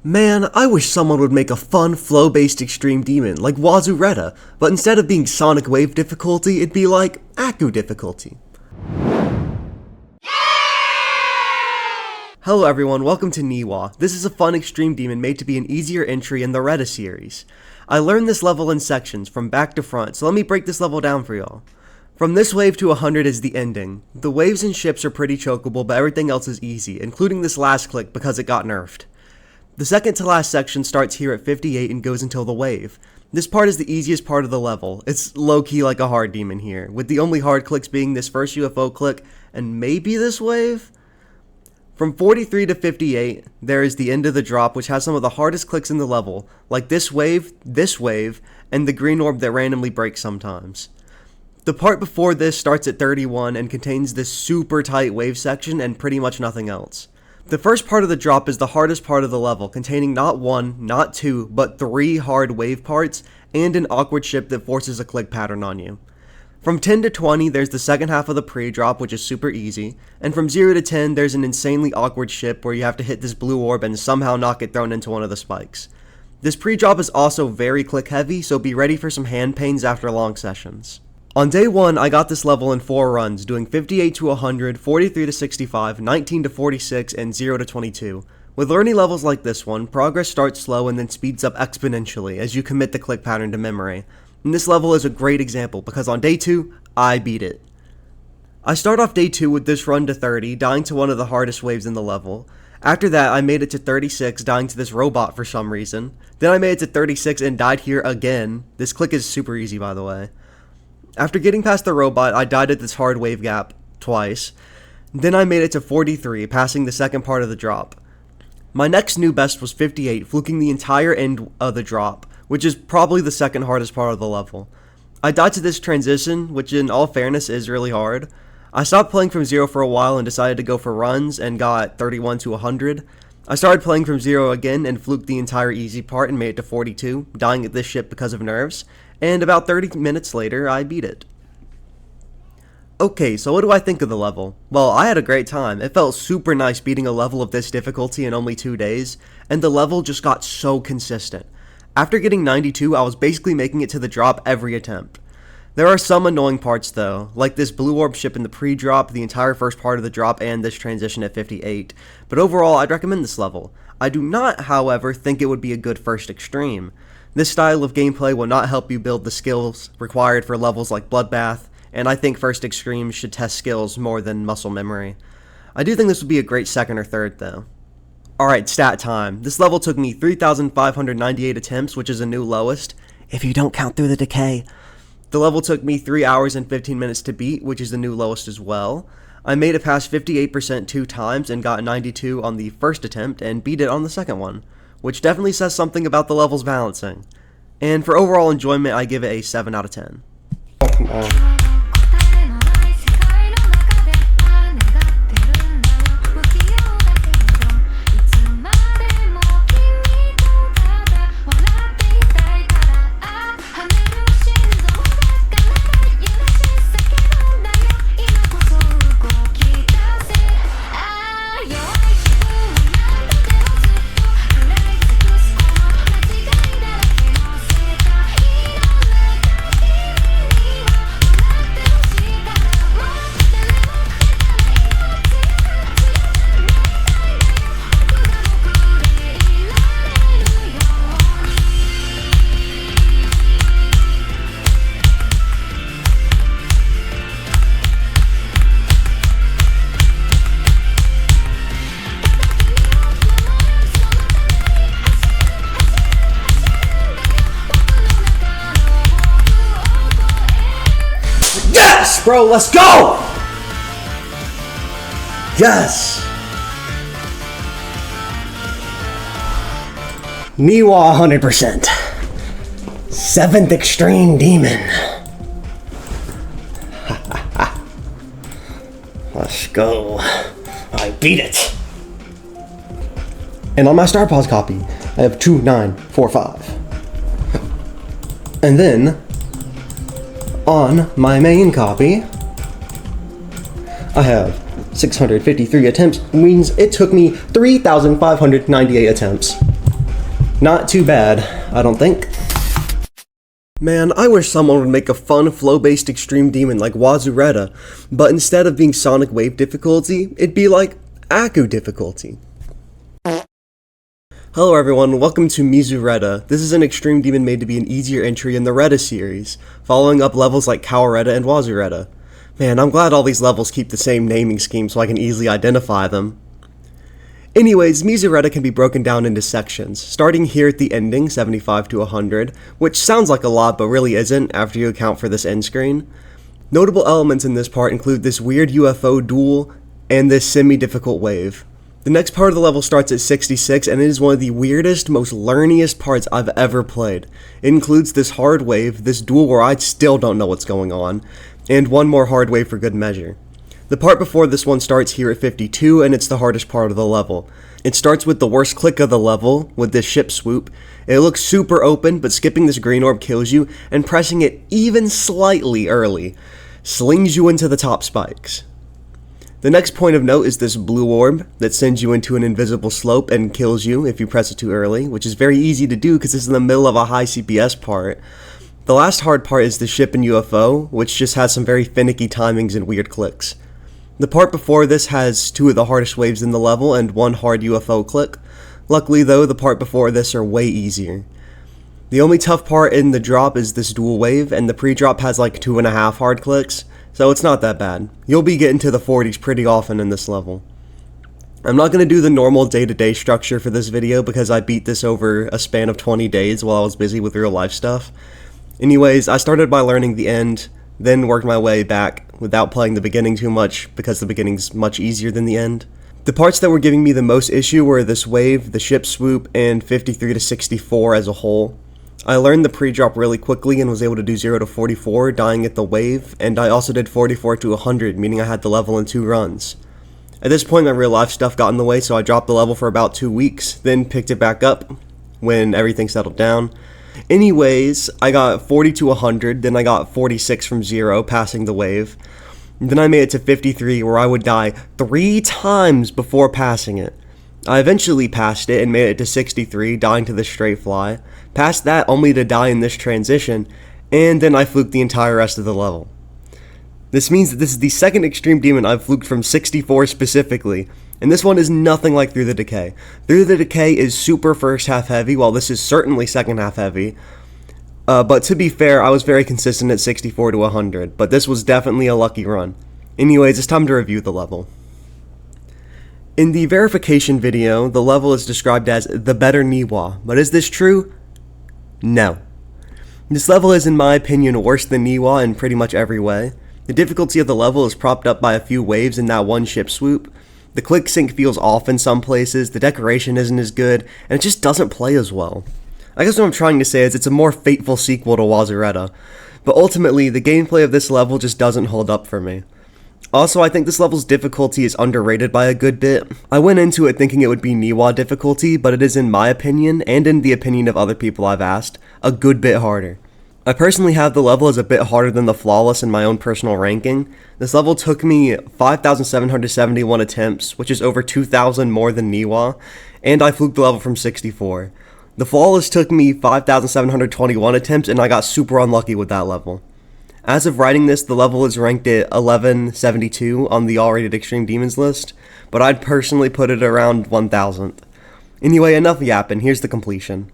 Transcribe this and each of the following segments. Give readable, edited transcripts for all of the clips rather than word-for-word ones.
Man, I wish someone would make a fun, flow-based extreme demon like Mizureta, but instead of being Sonic Wave difficulty, it'd be like Aku difficulty. Hello everyone, welcome to Niwa. This is a fun extreme demon made to be an easier entry in the Reta series. I learned this level in sections, from back to front, so let me break this level down for y'all. From this wave to 100 is the ending. The waves and ships are pretty chokeable, but everything else is easy, including this last click because it got nerfed. The second to last section starts here at 58 and goes until the wave. This part is the easiest part of the level. It's low-key like a hard demon here, with the only hard clicks being this first UFO click and maybe this wave? From 43 to 58, there is the end of the drop, which has some of the hardest clicks in the level, like this wave, and the green orb that randomly breaks sometimes. The part before this starts at 31 and contains this super tight wave section and pretty much nothing else. The first part of the drop is the hardest part of the level, containing not one, not two, but 3 hard wave parts, and an awkward ship that forces a click pattern on you. From 10 to 20, there's the second half of the pre-drop, which is super easy, and from 0 to 10, there's an insanely awkward ship where you have to hit this blue orb and somehow not get thrown into one of the spikes. This pre-drop is also very click heavy, so be ready for some hand pains after long sessions. On day 1, I got this level in 4 runs, doing 58 to 100, 43 to 65, 19 to 46, and 0 to 22. With learning levels like this one, progress starts slow and then speeds up exponentially as you commit the click pattern to memory. And this level is a great example because on day 2, I beat it. I start off day 2 with this run to 30, dying to one of the hardest waves in the level. After that, I made it to 36, dying to this robot for some reason. Then I made it to 36 and died here again. This click is super easy, by the way. After getting past the robot, I died at this hard wave gap twice. Then I made it to 43, passing the second part of the drop. My next new best was 58, fluking the entire end of the drop, which is probably the second hardest part of the level. I died to this transition, which in all fairness is really hard. I stopped playing from 0 for a while and decided to go for runs and got 31 to 100. I started playing from 0 again and fluked the entire easy part and made it to 42, dying at this ship because of nerves. And about 30 minutes later, I beat it. Okay, so what do I think of the level? Well, I had a great time. It felt super nice beating a level of this difficulty in only 2 days, and the level just got so consistent. After getting 92, I was basically making it to the drop every attempt. There are some annoying parts though, like this blue orb ship in the pre-drop, the entire first part of the drop, and this transition at 58, but overall I'd recommend this level. I do not, however, think it would be a good first extreme. This style of gameplay will not help you build the skills required for levels like Bloodbath, and I think first extremes should test skills more than muscle memory. I do think this would be a great second or third though. Alright, stat time. This level took me 3,598 attempts, which is a new lowest, if you don't count through the decay. The level took me 3 hours and 15 minutes to beat, which is the new lowest as well. I made it past 58% 2 times and got 92 on the first attempt and beat it on the second one, which definitely says something about the level's balancing. And for overall enjoyment, I give it a 7 out of 10. Oh, come on. Yes, bro, let's go! Yes! Niwa 100%. 7th Extreme Demon. Let's go. I beat it. And on my Star Pause copy, I have 2945. And then on my main copy, I have 653 attempts, means it took me 3,598 attempts. Not too bad, I don't think. Man, I wish someone would make a fun flow-based extreme demon like Mizureta, but instead of being Sonic Wave difficulty, it'd be like Aku difficulty. Hello everyone, welcome to Mizureta. This is an extreme demon made to be an easier entry in the Reta series, following up levels like Reta and Mizureta. Man, I'm glad all these levels keep the same naming scheme so I can easily identify them. Anyways, Mizureta can be broken down into sections, starting here at the ending, 75 to 100, which sounds like a lot but really isn't after you account for this end screen. Notable elements in this part include this weird UFO duel and this semi-difficult wave. The next part of the level starts at 66 and it is one of the weirdest, most learniest parts I've ever played. It includes this hard wave, this duel where I still don't know what's going on, and one more hard wave for good measure. The part before this one starts here at 52, and it's the hardest part of the level. It starts with the worst click of the level, with this ship swoop. It looks super open, but skipping this green orb kills you, and pressing it even slightly early slings you into the top spikes. The next point of note is this blue orb that sends you into an invisible slope and kills you if you press it too early, which is very easy to do because it's in the middle of a high CPS part. The last hard part is the ship and UFO, which just has some very finicky timings and weird clicks. The part before this has two of the hardest waves in the level and one hard UFO click. Luckily though, the part before this are way easier. The only tough part in the drop is this dual wave, and the pre-drop has like 2.5 hard clicks, so it's not that bad. You'll be getting to the 40s pretty often in this level. I'm not going to do the normal day-to-day structure for this video because I beat this over a span of 20 days while I was busy with real life stuff. Anyways, I started by learning the end, then worked my way back without playing the beginning too much because the beginning's much easier than the end. The parts that were giving me the most issue were this wave, the ship swoop, and 53 to 64 as a whole. I learned the pre-drop really quickly and was able to do 0 to 44, dying at the wave, and I also did 44 to 100, meaning I had the level in 2 runs. At this point my real life stuff got in the way, so I dropped the level for about 2 weeks, then picked it back up when everything settled down. Anyways, I got 40 to 100, then I got 46 from 0, passing the wave. Then I made it to 53, where I would die 3 times before passing it. I eventually passed it and made it to 63, dying to the straight fly. Passed that only to die in this transition, and then I fluked the entire rest of the level. This means that this is the second extreme demon I've fluked from 64 specifically, and this one is nothing like Through the Decay. Through the Decay is super first half heavy, while this is certainly second half heavy. But to be fair, I was very consistent at 64 to 100, but this was definitely a lucky run. Anyways, it's time to review the level. In the verification video, the level is described as the better Niwa, but is this true? No. This level is in my opinion worse than Niwa in pretty much every way. The difficulty of the level is propped up by a few waves in that one ship swoop. The click sync feels off in some places, the decoration isn't as good, and it just doesn't play as well. I guess what I'm trying to say is it's a more fateful sequel to Mizureta, but ultimately the gameplay of this level just doesn't hold up for me. Also, I think this level's difficulty is underrated by a good bit. I went into it thinking it would be Niwa difficulty, but it is in my opinion, and in the opinion of other people I've asked, a good bit harder. I personally have the level as a bit harder than the Flawless in my own personal ranking. This level took me 5,771 attempts, which is over 2,000 more than Niwa, and I fluked the level from 64. The Flawless took me 5,721 attempts, and I got super unlucky with that level. As of writing this, the level is ranked at 1172 on the AREDL Extreme Demons list, but I'd personally put it around 1000th. Anyway, enough yapping, here's the completion.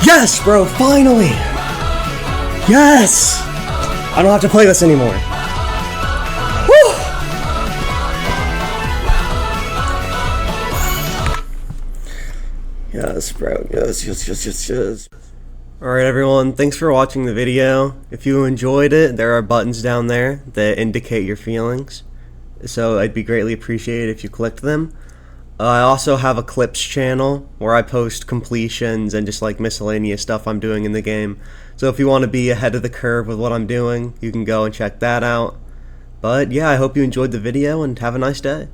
Yes, bro, finally! Yes! I don't have to play this anymore. background. Yes. Alright everyone, thanks for watching the video. If you enjoyed it, there are buttons down there that indicate your feelings, so I'd be greatly appreciated if you clicked them. I also have a clips channel where I post completions and just like miscellaneous stuff I'm doing in the game. So if you want to be ahead of the curve with what I'm doing, you can go and check that out. But yeah, I hope you enjoyed the video and have a nice day.